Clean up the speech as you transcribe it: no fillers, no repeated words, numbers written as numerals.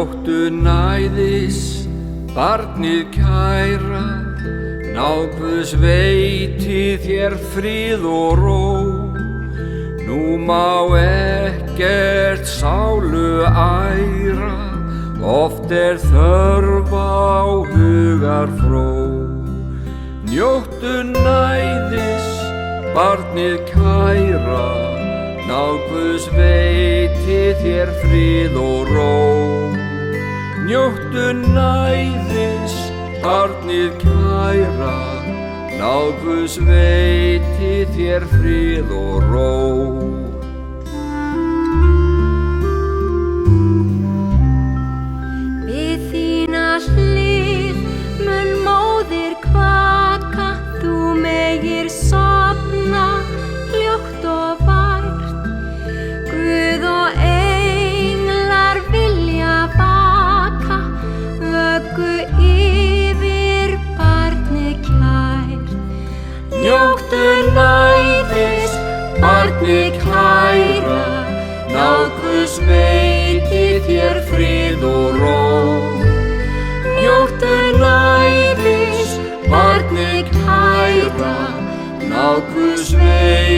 Njóttu næðis, barnið kæra, náð Guðs veiti þér frið og ró. Nú má ekkert sálu æra, oft þörf á hugarfró. Njóttu næðis, barnið kæra, náð Guðs veiti þér frið og ró. Njóttu næðis, barnið kæra, náð Guðs veiti þér frið og ró. Við þína hlið mun móðir kvaka, þú megir sofna hljótt og vært. Guð og englar vilja vaka, vöggu yfir barnið kært. Njóttu næðis, barnið kæra, náð Guðs veiti þér frið og ró. Njóttu næðis, barnið kæra, náð Guðs veiti